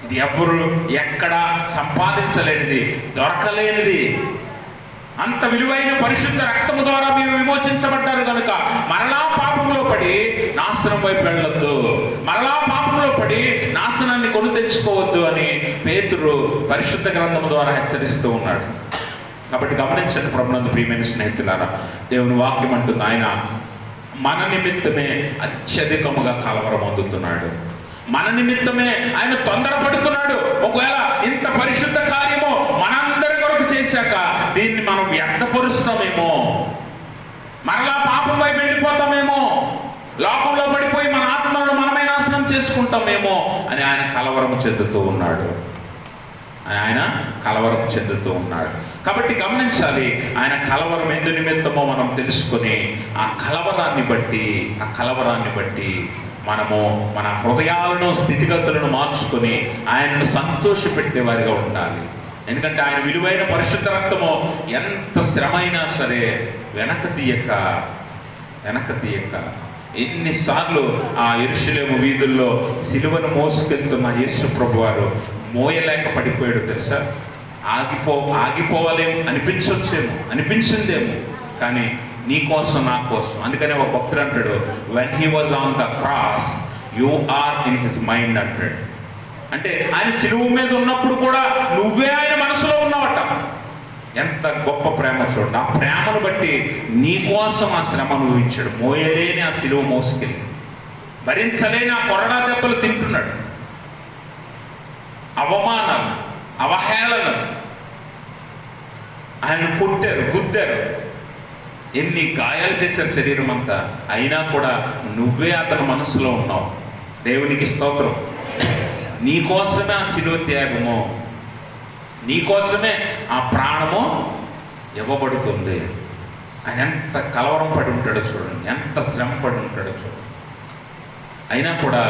Speaker 1: ఇది ఎవరు ఎక్కడ సంపాదించలేనిది, దొరకలేనిది. అంత విలువైన పరిశుద్ధ రక్తము ద్వారా మీరు విమోచించబడ్డారు కనుక మరలా పాపంలో పడి నాశనం వైపు వెళ్ళొద్దు, మరలా పాపంలో పడి నాశనాన్ని కొని తెచ్చుకోవద్దు అని పేతురు పరిశుద్ధ గ్రంథము ద్వారా హెచ్చరిస్తూ ఉన్నాడు. కాబట్టి గమనించండి ప్రభునందు ప్రియమైన స్నేహితులారా, దేవుని వాక్యం అంటుంది ఆయన మన నిమిత్తమే అత్యధికముగా కలవరం పొందుతున్నాడు, మన నిమిత్తమే ఆయన తొందరపడుతున్నాడు. ఒకవేళ ఇంత పరిశుద్ధ కార్యము మనందరి కొరకు చేశాక దీన్ని మనం వ్యర్థపరుస్తామేమో, మరలా పాపం వైపు వెళ్ళిపోతామేమో, లోకంలో పడిపోయి మన ఆత్మలను మనమే నాశనం చేసుకుంటామేమో అని ఆయన కలవరం చెందుతూ ఉన్నాడు. కాబట్టి గమనించాలి, ఆయన కలవరం ఎందు నిమిత్తమో మనం తెలుసుకొని ఆ కలవరాన్ని బట్టి మనము మన హృదయాలను, స్థితిగతులను మార్చుకొని ఆయనను సంతోషపెట్టే వారిగా ఉండాలి. ఎందుకంటే ఆయన విలువైన పరిశుద్ధ రక్తము ఎంత శ్రమ అయినా సరే వెనక తీయక ఎన్నిసార్లు ఆ యెరూషలేము వీధుల్లో సిలువను మోసుకెళ్తున్న యేసు ప్రభువారు మోయలేక పడిపోయాడు తెలుసా. ఆగిపోవాలేమో అనిపించిందేమో, కానీ నీ కోసం నా కోసం. అందుకనే ఒక భక్తుడు అంటాడు, when he was on the cross you are in his mind అంటాడు. అంటే ఆయన సిలువ మీద ఉన్నప్పుడు కూడా నువ్వే ఆయన మనసులో ఉన్నావట. ఎంత గొప్ప ప్రేమ చూడండి. ఆ ప్రేమను బట్టి నీ కోసం ఆ శ్రమ అనుభవించాడు. మోయలేని ఆ సిలువ మోసుకెళ్ళి, భరించలేని ఆ కొరడా దెబ్బలు తింటున్నాడు, అవమానం, అవహేళన, ఆయన కొట్టారు, గుద్దారు, ఎన్ని గాయాలు చేశారు శరీరం అంతా. అయినా కూడా నువ్వే అతని మనసులో ఉన్నావు. దేవునికి స్తోత్రం. నీకోసమే ఆ శిలువ త్యాగము, నీకోసమే ఆ ప్రాణము ఇవ్వబడుతుంది. ఆయన ఎంత కలవరం పడి ఉంటాడో చూడండి, ఎంత శ్రమ పడి ఉంటాడో చూడండి. అయినా కూడా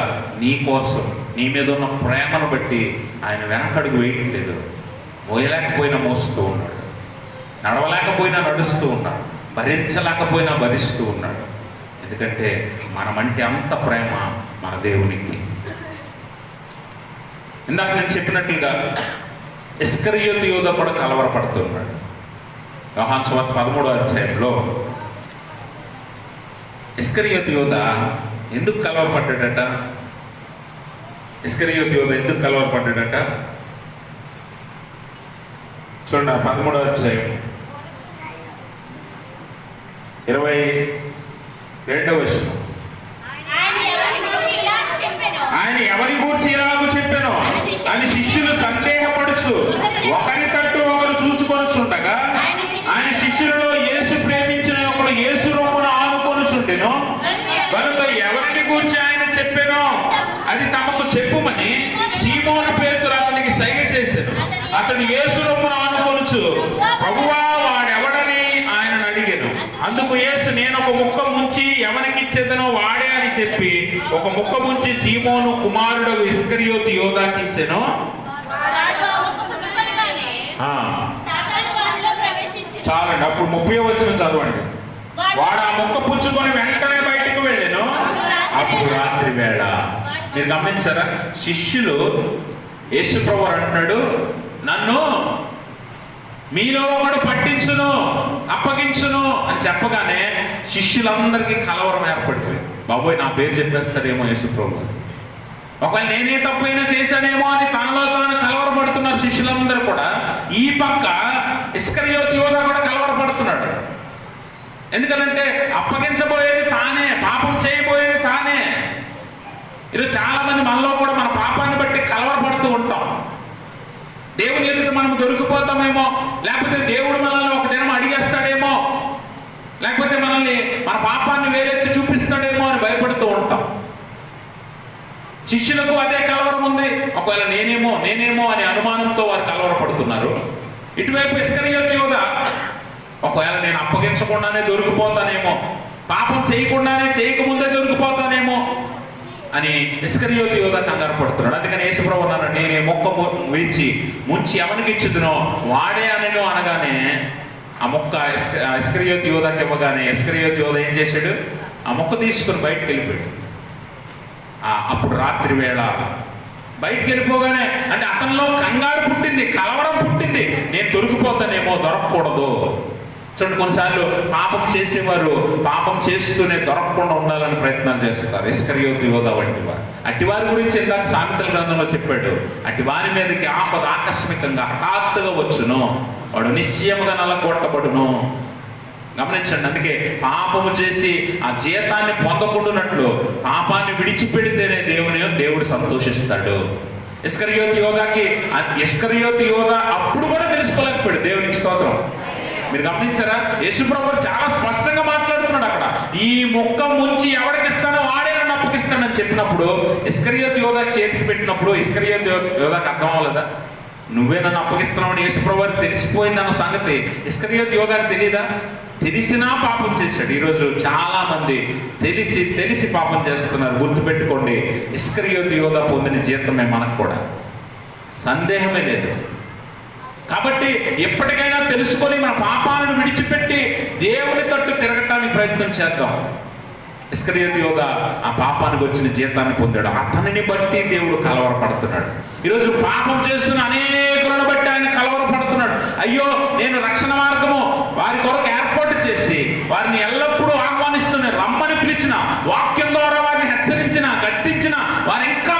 Speaker 1: నీ కోసం, నీ మీద ఉన్న ప్రేమను బట్టి ఆయన వెనకడుగు వేయట్లేదు. మోయలేకపోయినా మోస్తూ ఉన్నాడు, నడవలేకపోయినా నడుస్తూ ఉన్నాడు, భరించలేకపోయినా భరిస్తూ ఉన్నాడు. ఎందుకంటే మనమంటే అంత ప్రేమ మన దేవునికి. ఇందాక నేను చెప్పినట్లుగా ఇస్కరియోతు యూద కూడా కలవరపడుతున్నాడు. యోహాను సువార్త 13వ అధ్యాయంలో ఇస్కరియోతు యూద ఎందుకు కలవరపడ్డాడట? ఇస్కరియోతు యూద ఎందుకు కలవరపడ్డాడట? చూడండి, 13వ అధ్యాయం 22వ వచనం. ఆయన ఎవరి గూర్చి ఇలాగూ చెప్పెనో అని శిష్యులు సందేహపడుచు ఒకరి తట్టు ఒకరు చూచుకొనుచుండగా, ఆయన శిష్యులలో యేసు ప్రేమించిన ఒకడు యేసు రొమ్మున ఆనుకొనుచుండెను. కనుక ఎవరిని గూర్చి ఆయన చెప్పెనో అది తమకు చెప్పుమని సీమోను పేతురు అతనికి సైగ చేశాను. అతడు యేసు రొమ్మున ఆనుకొనుచు, ప్రభువా వాడెవడని ఆయనను అడిగాను. అందుకు యేసు, నేను ఒక ముక్క ముంచి ఎవరికి ఇచ్చేదనో వాడే అని చెప్పి ఒక ముక్క ముంచి సీమోను కుమారుడు ఇస్కరియోతు యోదాకి ఇచ్చెను. చాలండి, అప్పుడు 30వ వచనం చదవండి. వాడు ఆ ముక్క పుచ్చుకొని వెంటనే బయటకు వెళ్ళాను. అప్పుడు రాత్రి వేళ. మీరు గమనించారా? శిష్యులు యేసు ప్రభువు అంటున్నాడు, నన్ను మీలో ఒకడు పట్టించును, అప్పగించును అని చెప్పగానే శిష్యులందరికీ కలవరం ఏర్పడిపోయింది. బాబోయ్, నా పేరు చెప్పేస్తాడేమో యేసు ప్రభువు, ఒకవేళ నేనే తప్పైనా చేశానేమో అని తనలో తాను కలవరపడుతున్నారు శిష్యులందరూ కూడా. ఈ పక్క ఇస్కరియోతు యూద కూడా కలవరపడుతున్నాడు. ఎందుకంటే అప్పగించబోయేది తానే, పాపం చేయబోయేది తానే. ఈరోజు చాలా మంది మనలో కూడా మన పాపాన్ని బట్టి కలవరపడుతూ ఉంటాం. దేవుని ఎదుట మనం దొరికిపోతామేమో, లేకపోతే దేవుడు మనల్ని ఒక దినం అడిగేస్తాడేమో, లేకపోతే మనల్ని మన పాపాన్ని వేరెత్తి చూపిస్తాడేమో అని భయపడుతూ ఉంటాం. శిష్యులకు అదే కలవరం ఉంది. ఒకవేళ నేనేమో అనే అనుమానంతో వారు కలవరపడుతున్నారు. ఇటువైపు ఇస్కరియోతు యూద, ఒకవేళ నేను అప్పగించకుండానే దొరికిపోతానేమో, పాపం చేయకముందే దొరికిపోతానేమో అని ఇస్కరియోతు యూద కంగారు పడుతున్నాడు. అందుకని యేసు ప్రభువు అన్నాడు, నేనే మొక్క విడిచి ముంచి ఎవరికి ఇచ్చుదునో వాడే అనను అనగానే ఆ మొక్క ఇస్కరియోతు యూదకి ఇవ్వగానే ఇస్కరియోతు యూద ఏం చేశాడు? ఆ మొక్క తీసుకుని బయటకు వెళ్ళిపోయాడు. అప్పుడు రాత్రి వేళ బయటికి వెళ్ళిపోగానే అంటే అతనిలో కంగారు పుట్టింది, కలవరం పుట్టింది. నేను దొరికిపోతానేమో, దొరకకూడదు. చూడండి, కొన్నిసార్లు పాపం చేసేవారు పాపం చేస్తూనే దొరకకుండా ఉండాలని ప్రయత్నాలు చేస్తారు. ఇస్కరియోతు యూద వంటి వారు. అటివారి గురించి ఇందాక సామెతల గ్రంథంలో చెప్పాడు. అటివారి మీదకి ఆపద ఆకస్మికంగా హఠాత్తుగా వచ్చును, వాడు నిశ్చయముగా నలగొట్టబడును. గమనించండి, అందుకే పాపము చేసి ఆ జీతాన్ని పొందకుండానట్లు పాపాన్ని విడిచిపెడితేనే దేవుడు సంతోషిస్తాడు. ఇస్కరియోతు యూద అప్పుడు కూడా తెలుసుకోలేకపోయాడు. దేవునికి స్తోత్రం. మీరు గమనించారా? యేసు ప్రభువు చాలా స్పష్టంగా మాట్లాడుతున్నాడు అక్కడ. ఈ మొక్క ముంచి ఎవరికి ఇస్తానో వాడే నన్ను అప్పగిస్తానని చెప్పినప్పుడు ఇస్కరియోతు యూదాకి చేతికి పెట్టినప్పుడు ఇస్కరియోతు యూదాకి అర్థం అవ్వలేదా? నువ్వే నన్ను అప్పగిస్తున్నావు అని యేసు ప్రభువుకి తెలిసిపోయిందన్న సంగతి ఇస్కరియోతు యూదాకి తెలియదా? తెలిసినా పాపం చేశాడు. ఈరోజు చాలా మంది తెలిసి పాపం చేస్తున్నారు. గుర్తుపెట్టుకోండి, ఇస్కరియోతు యూద పొందిన జీతమే మనకు కూడా, సందేహమే లేదు. కాబట్టి ఎప్పటికైనా తెలుసుకొని మన పాపాలను విడిచిపెట్టి దేవుని తట్టు తిరగటానికి ప్రయత్నం చేద్దాం. ఇస్కరియోతు యోధ ఆ పాపానికి వచ్చిన జీతాన్ని పొందాడు. అతనిని బట్టి దేవుడు కలవరపడుతున్నాడు. ఈరోజు పాపం చేస్తున్న అనేకులను బట్టి ఆయన కలవరపడుతున్నాడు. అయ్యో, నేను రక్షణ మార్గము వారి కొరకు ఏర్పాటు చేసి వారిని ఎల్లప్పుడూ ఆహ్వానిస్తున్నాను, రమ్మని పిలిచిన, వాక్యం ద్వారా వారిని హెచ్చరించిన, గద్దించిన, వారు ఇంకా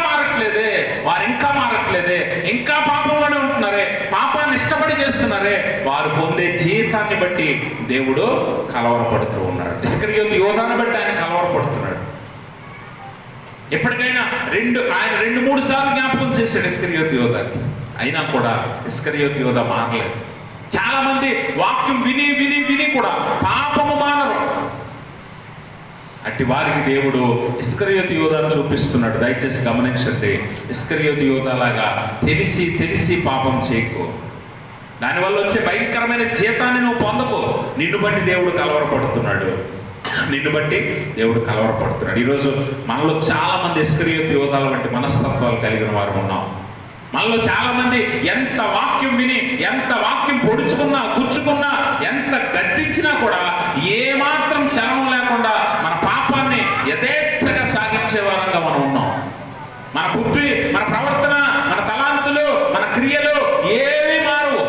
Speaker 1: మారట్లేదే, ఇంకా పాపంలోనే ఉంటున్నారే, పాపాన్ని ఇష్టపడి చేస్తున్నారే, వారు పొందే జీతాన్ని బట్టి దేవుడు కలవరపడుతూ ఉన్నాడు. ఇస్కరియోతు యోధాను బట్టి ఆయన కలవరపడుతున్నాడు. ఎప్పటికైనా ఆయన 2-3 సార్లు జ్ఞాపకం చేశాడు ఇస్కరియోతు యోధాకి. అయినా కూడా ఇస్కరియోతు యోధ మారలేదు. చాలా మంది వాక్యం విని విని విని కూడా పాపము మానరు. అట్టి వారికి దేవుడు ఇస్కరియోతు యోధాను చూపిస్తున్నాడు. దయచేసి గమనించండి. ఇస్కరియోతు యోధాలాగా తెలిసి పాపం చేయకు. దానివల్ల వచ్చే భయంకరమైన జీతాన్ని నువ్వు పొందకు. నిన్ను బట్టి దేవుడు కలవరపడుతున్నాడు. ఈరోజు మనలో చాలా మంది ఇస్కరియోతు యోధాల వంటి మనస్తత్వాలు కలిగిన వారు ఉన్నాం. మనలో చాలా మంది ఎంత వాక్యం విని, ఎంత వాక్యం పొడుచుకున్నా, గుచ్చుకున్నా, ఎంత గద్దించినా కూడా ఏమాత్రం చలనం లేకుండా మన పాపాన్ని యథేచ్ఛగా సాగించే వారంగా మనం ఉన్నాం. మన బుద్ధి, మన ప్రవర్తన, మన తలాంతులు, మన క్రియలు ఏమీ మారవు.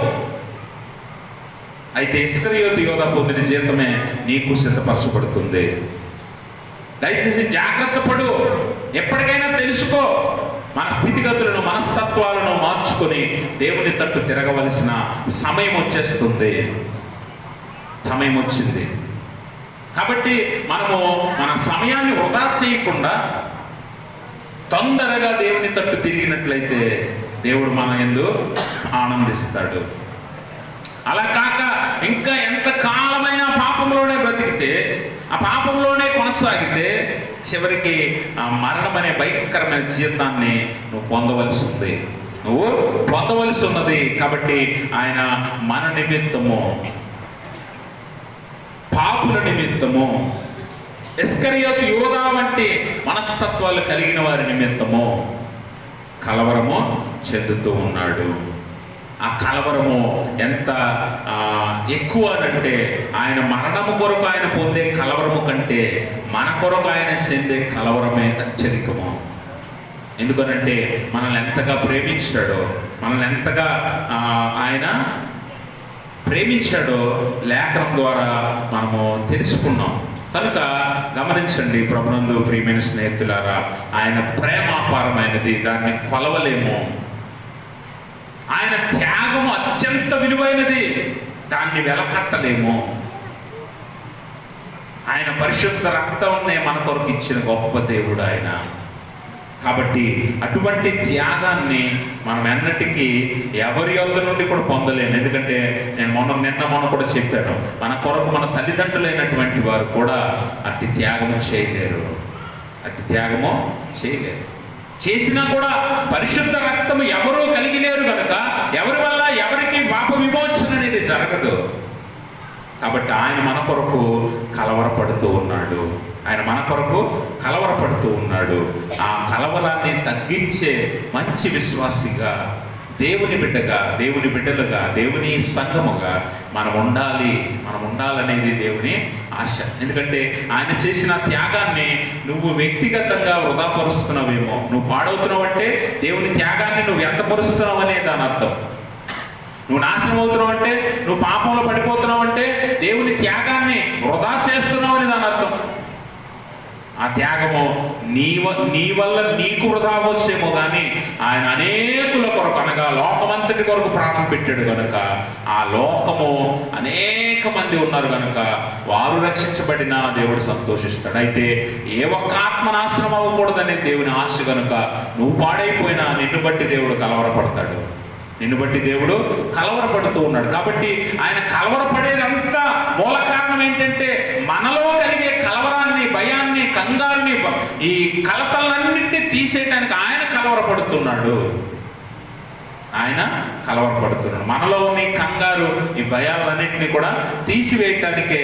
Speaker 1: అయితే ఇస్కరియోతు యోధ పొందిన జీతమే నీకు సిద్ధపరచబడుతుంది. దయచేసి జాగ్రత్త పడు. ఎప్పటికైనా తెలుసుకో. మన స్థితిగతులను, మనస్తత్వాలను మార్చుకొని దేవుని తట్టు తిరగవలసిన సమయం వచ్చింది. కాబట్టి మనము మన సమయాన్ని వృధా చేయకుండా తొందరగా దేవుని తట్టు తిరిగినట్లయితే దేవుడు మన యందు ఆనందిస్తాడు. అలా కాక ఇంకా ఎంత కాలమైనా పాపంలోనే బ్రతికితే, ఆ పాపంలోనే కొనసాగితే చివరికి ఆ మరణం అనే భయంకరమైన జీవితాన్ని నువ్వు పొందవలసి ఉన్నది. కాబట్టి ఆయన మన నిమిత్తము, పాపుల నిమిత్తము, ఇస్కరియోతు యోధా వంటి మనస్తత్వాలు కలిగిన వారి నిమిత్తము కలవరము చెందుతూ ఉన్నాడు. ఆ కలవరము ఎంత ఎక్కువ అంటే, ఆయన మరణము కొరకు ఆయన పొందే కలవరము కంటే మన కొరకు ఆయన చెందే కలవరమే అత్యధికము. ఎందుకనంటే మనల్ని ఎంతగా ప్రేమించాడో, ఆయన ప్రేమించాడో లేఖనం ద్వారా మనము తెలుసుకున్నాం. కనుక గమనించండి ప్రభునందు ప్రియమైన స్నేహితులారా, ఆయన ప్రేమ అపారమైనది, దాన్ని కొలవలేము. ఆయన త్యాగము అత్యంత విలువైనది, దాన్ని వెలకట్టలేము. ఆయన పరిశుద్ధ రక్తాన్నే మన కొరకు ఇచ్చిన గొప్ప దేవుడు ఆయన. కాబట్టి అటువంటి త్యాగాన్ని మనం ఎన్నటికీ ఎవరి యొద్ద నుండి కూడా పొందలేము. ఎందుకంటే నేను నిన్న కూడా చెప్పాను, మన కొరకు మన తల్లిదండ్రులైనటువంటి వారు కూడా అట్టి త్యాగము చేయలేరు. చేసినా కూడా పరిశుద్ధ రక్తము ఎవరూ కలిగి లేరు కనుక ఎవరి వల్ల ఎవరికి పాప విమోచన అనేది జరగదు. కాబట్టి ఆయన మన కొరకు కలవరపడుతూ ఉన్నాడు. ఆ కలవరాన్ని తగ్గించే మంచి విశ్వాసిగా, దేవుని బిడ్డలుగా, దేవుని సంఘముగా మనం ఉండాలనేది దేవుని ఆశ. ఎందుకంటే ఆయన చేసిన త్యాగాన్ని నువ్వు వ్యక్తిగతంగా వృధా పరుస్తున్నావేమో, నువ్వు పాడవుతున్నావు అంటే దేవుని త్యాగాన్ని నువ్వు ఎంత పరుస్తున్నావు అనే దాని అర్థం. నువ్వు నాశనం అవుతున్నావు అంటే, నువ్వు పాపంలో పడిపోతున్నావు అంటే దేవుని త్యాగాన్ని వృధా చేస్తున్నావు అని దాని అర్థం. ఆ త్యాగము నీ వల్ల నీకు వృధా వచ్చేమో కానీ ఆయన అనేకుల కొరకు, అనగా లోకమంతటి కొరకు ప్రాణం పెట్టాడు కనుక, ఆ లోకము అనేక మంది ఉన్నారు కనుక వారు రక్షించబడిన దేవుడు సంతోషిస్తాడు. అయితే ఏ ఒక్క ఆత్మ నాశనం అవ్వకూడదనే దేవుని ఆశ కనుక నువ్వు పాడైపోయినా నిన్ను బట్టి దేవుడు కలవరపడుతూ ఉన్నాడు. కాబట్టి ఆయన కలవరపడేదంతా మూల కారణం ఏంటంటే, మనలో కలిగే కలవరాన్ని, భయాన్ని, కంగారుని, ఈ కలతలన్నింటినీ తీసేయడానికి ఆయన కలవరపడుతున్నాడు. మనలో ఉన్న ఈ కంగారు, ఈ భయాలన్నింటినీ కూడా తీసివేయటానికే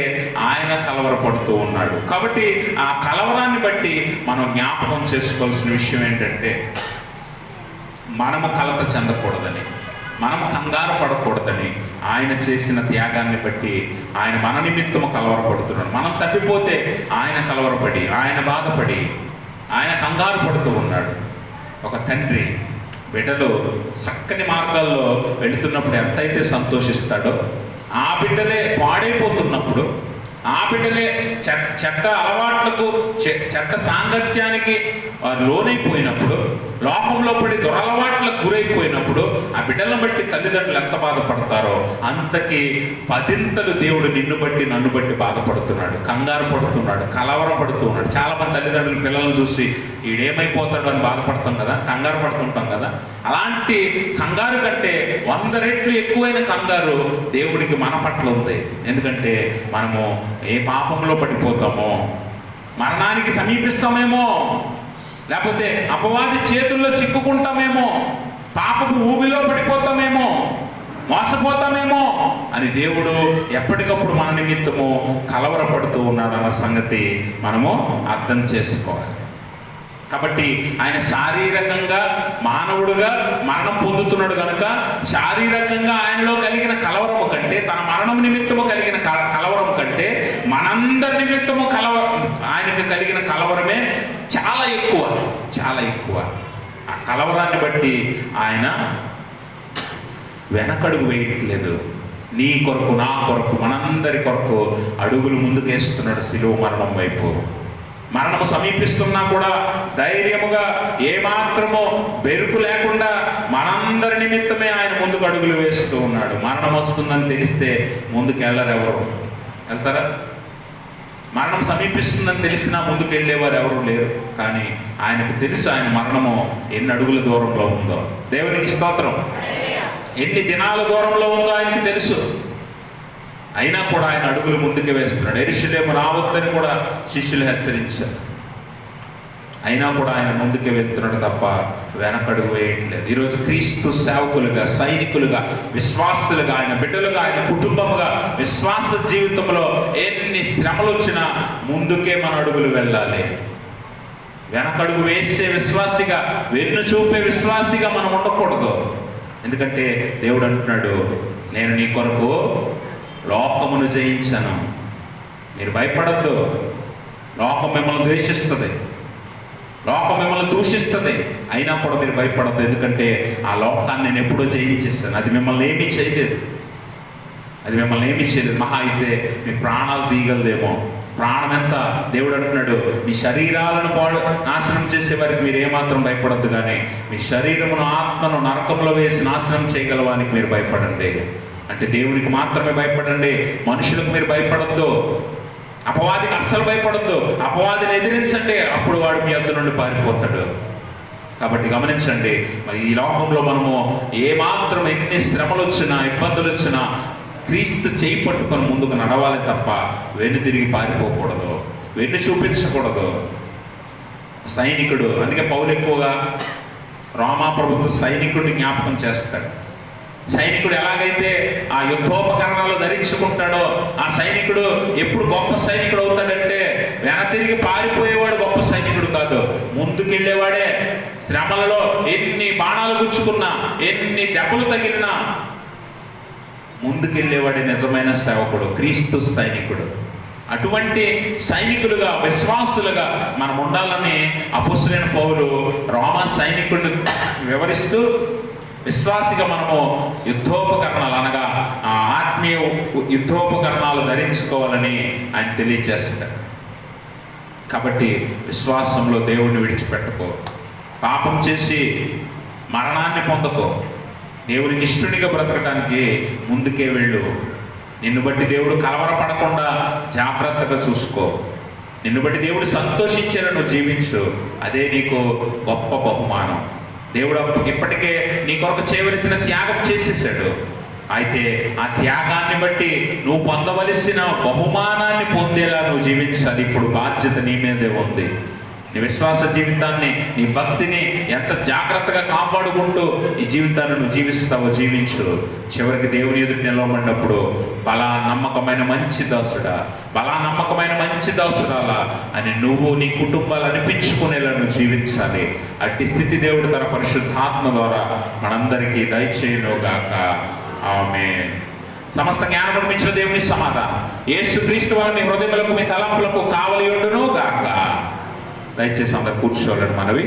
Speaker 1: ఆయన కలవరపడుతూ ఉన్నాడు. కాబట్టి ఆ కలవరాన్ని బట్టి మనం జ్ఞాపకం చేసుకోవాల్సిన విషయం ఏంటంటే, మనము కలత చెందకూడదని, మనము కంగారు పడకూడదని, ఆయన చేసిన త్యాగాన్ని బట్టి ఆయన మన నిమిత్తము కలవరపడుతున్నాడు. మనం తప్పిపోతే ఆయన కలవరపడి, ఆయన బాధపడి, ఆయన కంగారు పడుతూ ఉన్నాడు. ఒక తండ్రి బిడ్డలు చక్కని మార్గాల్లో వెళుతున్నప్పుడు ఎంతైతే సంతోషిస్తాడో, ఆ బిడ్డలే పాడైపోతున్నప్పుడు, ఆ బిడ్డలే చెడ్డ అలవాట్లకు, చెడ్డ సాంగత్యానికి లోనైపోయినప్పుడు, లోకంలో పడి దురలవాట్లకు గురైపోయినప్పుడు ఆ బిడ్డలను బట్టి తల్లిదండ్రులు ఎంత బాధపడతారో అంతకి పదింతలు దేవుడు నిన్ను బట్టి నన్ను బట్టి బాధపడుతున్నాడు, కంగారు పడుతున్నాడు, కలవరపడుతున్నాడు. చాలా మంది తల్లిదండ్రులు పిల్లలను చూసి ఈడేమైపోతాడు అని బాధపడతాం కదా, కంగారు పడుతుంటాం కదా. అలాంటి కంగారు కంటే 100 రెట్లు ఎక్కువైన కంగారు దేవుడికి మన పట్ల ఉంది. ఎందుకంటే మనము ఏ పాపంలో పడిపోతామో, మరణానికి సమీపిస్తామేమో, లేకపోతే అపవాది చేతుల్లో చిక్కుకుంటామేమో, పాపపు ఊబిలో పడిపోతామేమో, మోసపోతామేమో అని దేవుడు ఎప్పటికప్పుడు మన నిమిత్తము కలవరపడుతూ ఉన్నాడన్న సంగతి మనము అర్థం చేసుకోవాలి. కాబట్టి ఆయన శారీరకంగా మానవుడుగా మరణం పొందుతున్నాడు కనుక శారీరకంగా ఆయనలో కలిగిన కలవరము కంటే, తన మరణం నిమిత్తము కలిగిన కలవరం కంటే మనందరి నిమిత్తము ఆయనకు కలిగిన కలవరమే చాలా ఎక్కువ, చాలా ఎక్కువ. ఆ కలవరాన్ని బట్టి ఆయన వెనకడుగు వేయట్లేదు. నీ కొరకు, నా కొరకు, మనందరి కొరకు అడుగులు ముందుకేస్తున్నాడు శిలువ మరణం వైపు. మరణము సమీపిస్తున్నా కూడా ధైర్యముగా, ఏమాత్రమో బెరుకు లేకుండా మనందరి నిమిత్తమే ఆయన ముందుకు అడుగులు వేస్తూ ఉన్నాడు. మరణం వస్తుందని తెలిస్తే ముందుకు వెళ్ళరు ఎవరు? వెళ్తారా? మరణం సమీపిస్తుందని తెలిసినా ముందుకు వెళ్ళేవారు ఎవరు లేరు. కానీ ఆయనకు తెలుసు ఆయన మరణము ఎన్ని అడుగుల దూరంలో ఉందో. దేవునికి స్తోత్రం. ఎన్ని దినాల దూరంలో ఉందో ఆయనకి తెలుసు. అయినా కూడా ఆయన అడుగులు ముందుకు వేస్తున్నాడు. యెరూషలేము రావద్దని కూడా శిష్యులు హెచ్చరించారు. అయినా కూడా ఆయన ముందుకే వెళ్తున్నాడు తప్ప వెనకడుగు వేయట్లేదు. ఈరోజు క్రీస్తు సేవకులుగా, సైనికులుగా, విశ్వాసులుగా, ఆయన బిడ్డలుగా, ఆయన కుటుంబముగా, విశ్వాస జీవితంలో ఎన్ని శ్రమలు వచ్చినా ముందుకే మన అడుగులు వెళ్ళాలి. వెనకడుగు వేసే విశ్వాసిగా, వెన్ను చూపే విశ్వాసిగా మనం ఉండకూడదు. ఎందుకంటే దేవుడు అంటున్నాడు, నేను నీ కొరకు లోకమును జయించను. మీరు భయపడద్దు. లోకం మిమ్మల్ని ద్వేషిస్తుంది, లోకం మిమ్మల్ని దూషిస్తుంది. అయినా కూడా మీరు భయపడద్దు. ఎందుకంటే ఆ లోకాన్ని నేను ఎప్పుడో జయించేస్తాను. అది మిమ్మల్ని ఏమీ చేయలేదు, అది మిమ్మల్ని ఏమీ చేయలేదు. మహా అయితే మీ ప్రాణాలు తీయగలదేమో. ప్రాణం ఎంత? దేవుడు అంటున్నాడు, మీ శరీరాలను నాశనం చేసే వారికి మీరు ఏమాత్రం భయపడద్దు, కానీ మీ శరీరమును, ఆత్మను నరకంలో వేసి నాశనం చేయగలవానికి మీరు భయపడండి. అంటే దేవునికి మాత్రమే భయపడండి, మనుషులకు మీరు భయపడద్దు. అపవాదికి అస్సలు భయపడద్దు. అపవాదిని ఎదిరించండి, అప్పుడు వాడు మీ వద్ద నుండి పారిపోతాడు. కాబట్టి గమనించండి, మరి ఈ లోకంలో మనము ఏమాత్రం ఎన్ని శ్రమలు వచ్చినా, ఇబ్బందులు వచ్చినా క్రీస్తు చేయి పట్టుకొని ముందుకు నడవాలి తప్ప వెన్ను తిరిగి పారిపోకూడదు, వెన్ను చూపించకూడదు. సైనికుడు, అందుకే పౌలు ఎక్కువగా రోమా ప్రభుత్వ సైనికుడిని జ్ఞాపకం చేస్తాడు. సైనికుడు ఎలాగైతే ఆ యుద్ధోపకరణాలు ధరించుకుంటాడో, ఆ సైనికుడు ఎప్పుడు గొప్ప సైనికుడు అవుతాడంటే వెన తిరిగి పారిపోయేవాడు గొప్ప సైనికుడు కాదు, ముందుకెళ్ళేవాడే. శ్రమలలో ఎన్ని బాణాలు గుచ్చుకున్నా, ఎన్ని దెబ్బలు తగిలినా ముందుకెళ్ళేవాడే నిజమైన సేవకుడు, క్రీస్తు సైనికుడు. అటువంటి సైనికులుగా, విశ్వాసులుగా మనం ఉండాలని అపొస్తలుడైన పౌలు రోమా సైనికుడిని వివరిస్తూ, విశ్వాసిగా మనము యుద్ధోపకరణాలు అనగా ఆత్మీయ యుద్ధోపకరణాలు ధరించుకోవాలని ఆయన తెలియజేస్తారు. కాబట్టి విశ్వాసంలో దేవుణ్ణి విడిచిపెట్టుకో, పాపం చేసి మరణాన్ని పొందుకో, దేవునికి ఇష్టడిగా బ్రతకడానికి ముందుకే వెళ్ళు. నిన్ను బట్టి దేవుడు కలవరపడకుండా జాగ్రత్తగా చూసుకో. నిన్ను బట్టి దేవుడు సంతోషించేలా నువ్వు జీవించు. అదే నీకు గొప్ప బహుమానం. దేవుడు ఇప్పటికే నీ కొరకు చేయవలసిన త్యాగం చేసేసాడు. అయితే ఆ త్యాగాన్ని బట్టి నువ్వు పొందవలసిన బహుమానాన్ని పొందేలా నువ్వు జీవించాలి. ఇప్పుడు బాధ్యత నీ మీదే ఉంది. నీ విశ్వాస జీవితాన్ని, నీ భక్తిని ఎంత జాగ్రత్తగా కాపాడుకుంటూ ఈ జీవితాన్ని నువ్వు జీవిస్తావో జీవించు. చివరికి దేవుని ఎదుటి నిలవబడినప్పుడు బలా నమ్మకమైన మంచి దాసుడా, బలా నమ్మకమైన మంచి దాసురాలా అని నువ్వు, నీ కుటుంబాలు అనిపించుకునేలా నువ్వు జీవించాలి. అట్టి స్థితి దేవుడు తన పరిశుద్ధాత్మ ద్వారా మనందరికీ దయచేయునుగాక. ఆమేన్. సమస్త జ్ఞానమును మించిన దేవుని సమాధానం యేసుక్రీస్తు వల్ల మీ హృదయములకు మీ తలంపులకు కావలి ఉండును గాక. దయచేసి అందరు కూర్చోవాలని మనవి.